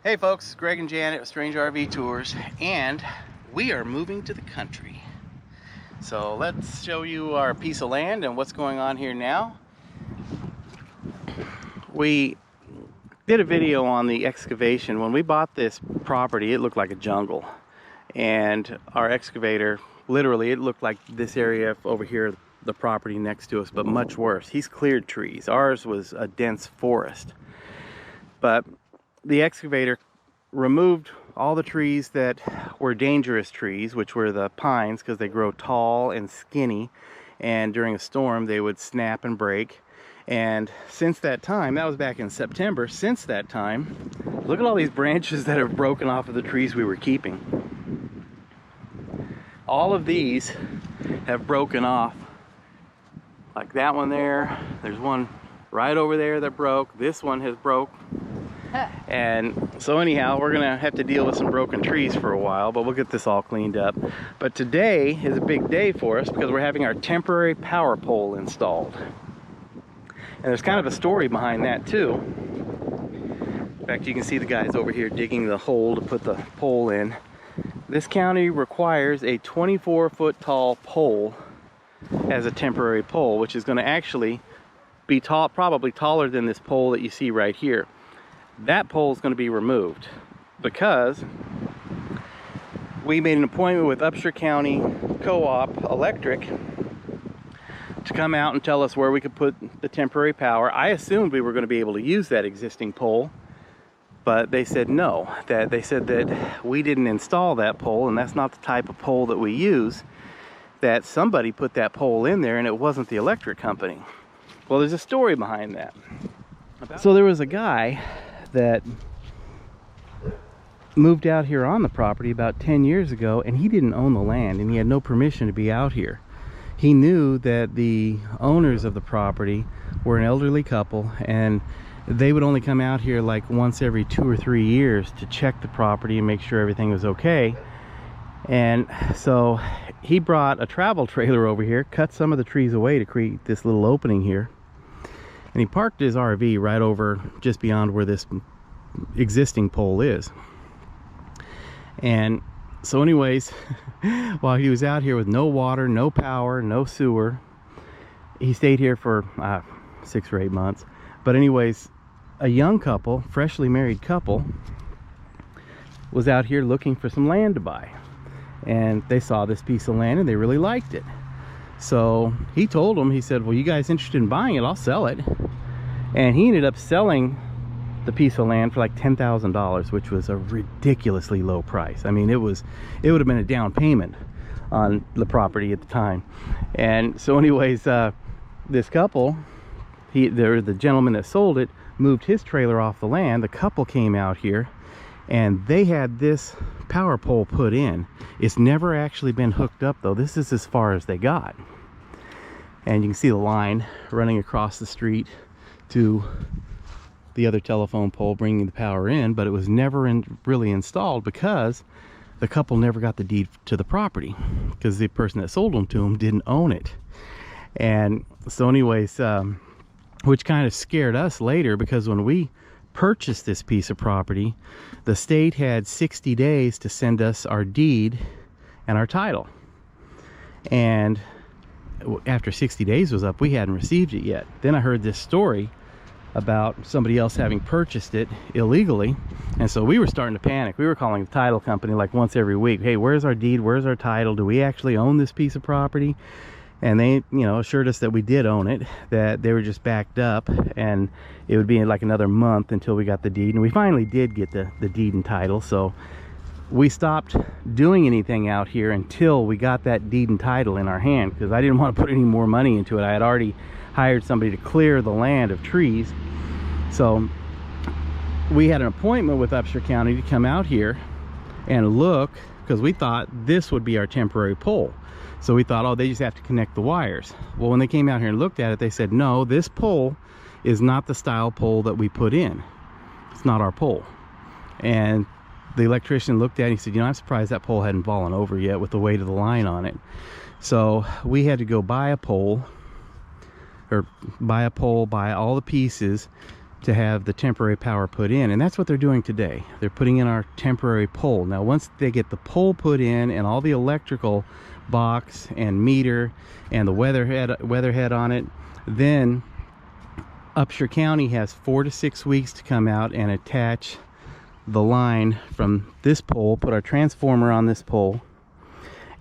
Hey folks, Greg and Janet with Strange RV Tours, and we are moving to the country. So let's show you our piece of land and what's going on here now. We did a video on the excavation. When we bought this property, it looked like a jungle. And our excavator, literally, it looked like this area over here, the property next to us, but much worse. He's cleared trees. Ours was a dense forest. But the excavator removed all the trees that were dangerous trees, which were the pines, because they grow tall and skinny, and during a storm they would snap and break. And since that time, that was back in September, since that time, look at all these branches that have broken off of the trees we were keeping. All of these have broken off, like that one there. There's one right over there that broke. This one has broke. And so anyhow, we're gonna have to deal with some broken trees for a while, but we'll get this all cleaned up. But today is a big day for us because we're having our temporary power pole installed. And there's kind of a story behind that too. In fact, you can see the guys over here digging the hole to put the pole in. This county requires a 24-foot tall pole as a temporary pole, which is going to actually be tall, probably taller than this pole that you see right here. That pole is going to be removed because we made an appointment with Upshur County Co-op Electric to come out and tell us where we could put the temporary power. I assumed we were going to be able to use that existing pole, but they said no. They said that we didn't install that pole, and that's not the type of pole that we use, that somebody put that pole in there and it wasn't the electric company. Well, there's a story behind that. So there was a guy that moved out here on the property about 10 years ago, and he didn't own the land and he had no permission to be out here. He knew that the owners of the property were an elderly couple, and they would only come out here like once every 2 or 3 years to check the property and make sure everything was okay. And so he brought a travel trailer over here, cut some of the trees away to create this little opening here. And he parked his RV right over just beyond where this existing pole is. And so anyways, while he was out here with no water, no power, no sewer, he stayed here for 6 or 8 months. But anyways, a young couple, freshly married couple, was out here looking for some land to buy. And they saw this piece of land and they really liked it. So he told them, he said, well, you guys interested in buying it? I'll sell it. And he ended up selling the piece of land for like $10,000, which was a ridiculously low price. I mean, it would have been a down payment on the property at the time. And so anyways, this couple, the gentleman that sold it, moved his trailer off the land. The couple came out here and they had this power pole put in. It's never actually been hooked up though. This is as far as they got. And you can see the line running across the street to the other telephone pole bringing the power in, but it was never really installed because the couple never got the deed to the property because the person that sold them to them didn't own it. And so anyways, which kind of scared us later, because when we purchased this piece of property, the state had 60 days to send us our deed and our title. And after 60 days was up, we hadn't received it yet. Then I heard this story about somebody else having purchased it illegally, and so we were starting to panic. We were calling the title company like once every week. Hey, where's our deed? Where's our title? Do we actually own this piece of property? And they, assured us that we did own it, that they were just backed up, and it would be like another month until we got the deed. And we finally did get the deed and title. So we stopped doing anything out here until we got that deed and title in our hand, because I didn't want to put any more money into it. I had already hired somebody to clear the land of trees. So we had an appointment with Upshur County to come out here and look, because we thought this would be our temporary pole. So we thought, oh, they just have to connect the wires. Well, when they came out here and looked at it, they said, no, this pole is not the style pole that we put in. It's not our pole. And the electrician looked at it and he said, I'm surprised that pole hadn't fallen over yet with the weight of the line on it. So we had to go buy a pole, buy all the pieces, to have the temporary power put in, and that's what they're doing today. They're putting in our temporary pole. Now once they get the pole put in and all the electrical box and meter and the weatherhead on it, then Upshur County has 4 to 6 weeks to come out and attach the line from this pole, put our transformer on this pole,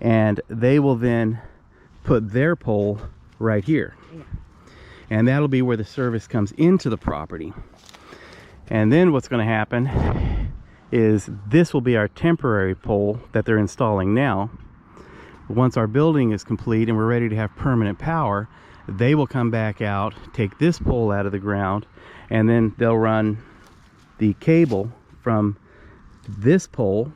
and they will then put their pole right here. And that'll be where the service comes into the property. And then what's going to happen is this will be our temporary pole that they're installing now. Once our building is complete and we're ready to have permanent power, they will come back out, take this pole out of the ground, and then they'll run the cable from this pole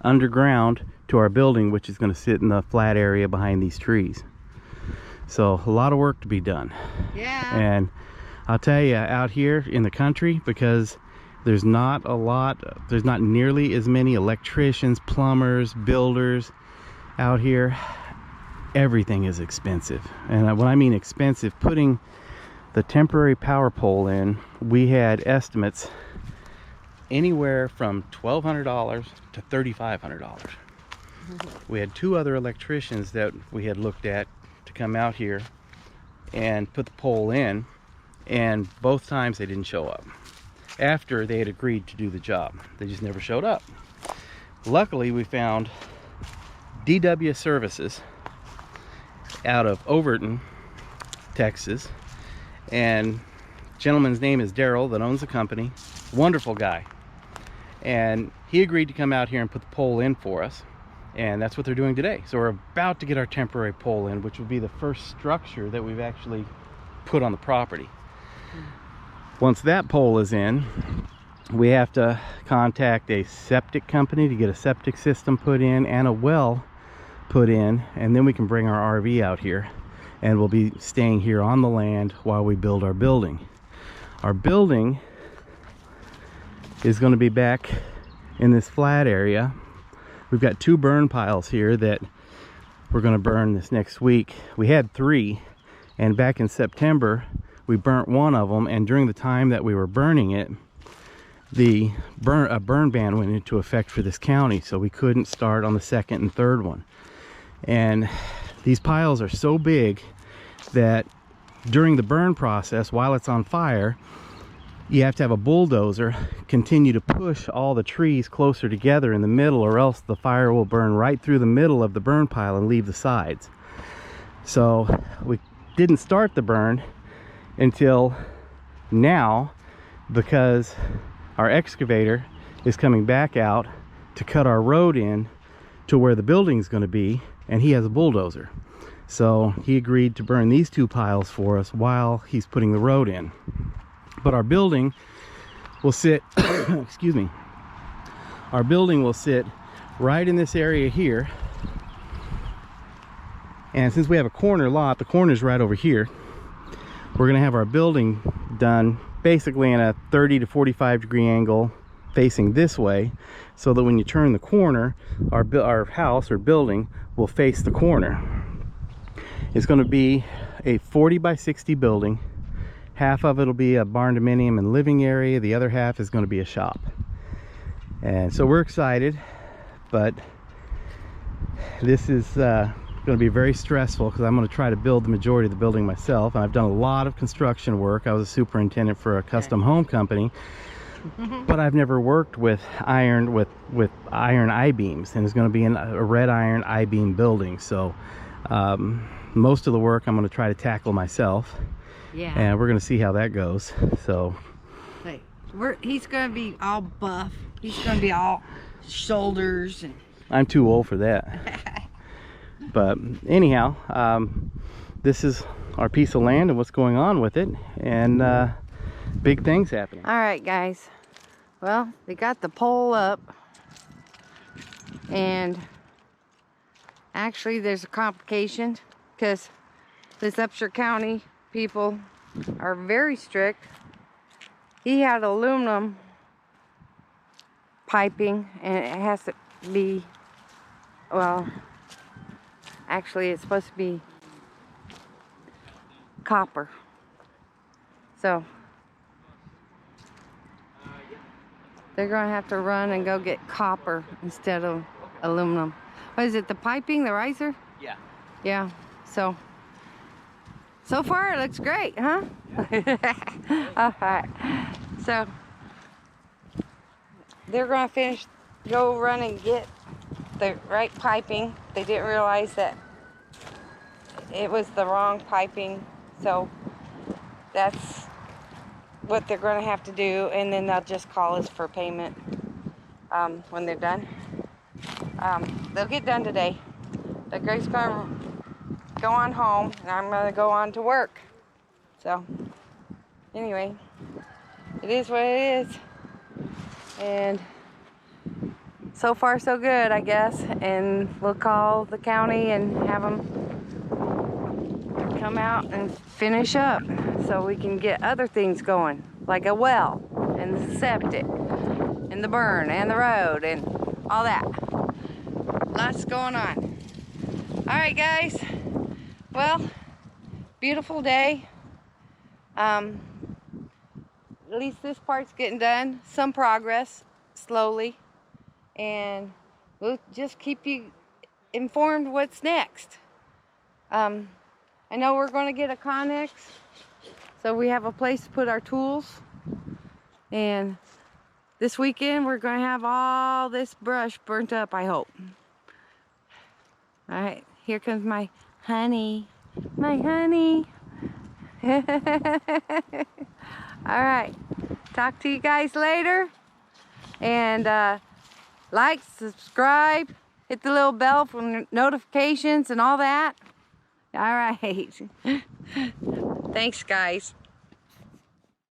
underground to our building, which is going to sit in the flat area behind these trees. So a lot of work to be done. Yeah. And I'll tell you, out here in the country, because there's not nearly as many electricians, plumbers, builders out here, everything is expensive. And when I mean expensive, putting the temporary power pole in, we had estimates anywhere from $1,200 to $3,500. We had 2 other electricians that we had looked at to come out here and put the pole in, and both times they didn't show up after they had agreed to do the job. They just never showed up. Luckily, we found DW Services out of Overton, Texas, and gentleman's name is Daryl that owns the company. Wonderful guy, and he agreed to come out here and put the pole in for us. And that's what they're doing today. So we're about to get our temporary pole in, which will be the first structure that we've actually put on the property. Once that pole is in, we have to contact a septic company to get a septic system put in and a well put in, and then we can bring our RV out here, and we'll be staying here on the land while we build our building. Our building is going to be back in this flat area. We've got 2 burn piles here that we're going to burn this next week. We had 3, and back in September we burnt 1 of them, and during the time that we were burning it, a burn ban went into effect for this county, so we couldn't start on the 2nd and 3rd one. And these piles are so big that during the burn process, while it's on fire, you have to have a bulldozer continue to push all the trees closer together in the middle, or else the fire will burn right through the middle of the burn pile and leave the sides. So we didn't start the burn until now, because our excavator is coming back out to cut our road in to where the building's going to be, and he has a bulldozer. So he agreed to burn these 2 piles for us while he's putting the road in. But our building will sit excuse me, our building will sit right in this area here, and since we have a corner lot, the corner's right over here, we're going to have our building done basically in a 30 to 45 degree angle facing this way, so that when you turn the corner, our house or building will face the corner. It's going to be a 40 by 60 building. Half of it will be a barn dominium and living area. The other half is going to be a shop. And so we're excited, but this is going to be very stressful, because I'm going to try to build the majority of the building myself. And I've done a lot of construction work. I was a superintendent for a custom home company, but I've never worked with iron I-beams, and it's going to be a red iron I-beam building. So most of the work I'm going to try to tackle myself. Yeah. And we're going to see how that goes. So he's going to be all buff. He's going to be all shoulders. And I'm too old for that. But anyhow, this is our piece of land and what's going on with it, and big things happening. all right, guys. Well, they got the pole up, and actually there's a complication, because this Upshur County people are very strict. He had aluminum piping, and it has to be, well, actually it's supposed to be copper. So they're gonna have to run and go get copper instead of aluminum. What is it, the piping, the riser? Yeah. Yeah, so far it looks great, huh? Yeah. All right, so they're gonna go run and get the right piping. They didn't realize that it was the wrong piping, so that's what they're gonna have to do, and then they'll just call us for payment when they're done. They'll get done today, but Greg's gonna go on home and I'm gonna go on to work. So anyway, it is what it is, and so far so good, I guess. And we'll call the county and have them come out and finish up so we can get other things going, like a well and the septic and the burn and the road and all that. Lots going on. All right, guys. Well, beautiful day. At least this part's getting done. Some progress, slowly. And we'll just keep you informed what's next. I know we're going to get a Connex, so we have a place to put our tools. And this weekend we're going to have all this brush burnt up, I hope. All right, here comes my honey. My honey. All right, talk to you guys later. And like, subscribe, hit the little bell for notifications and all that. All right. Thanks, guys.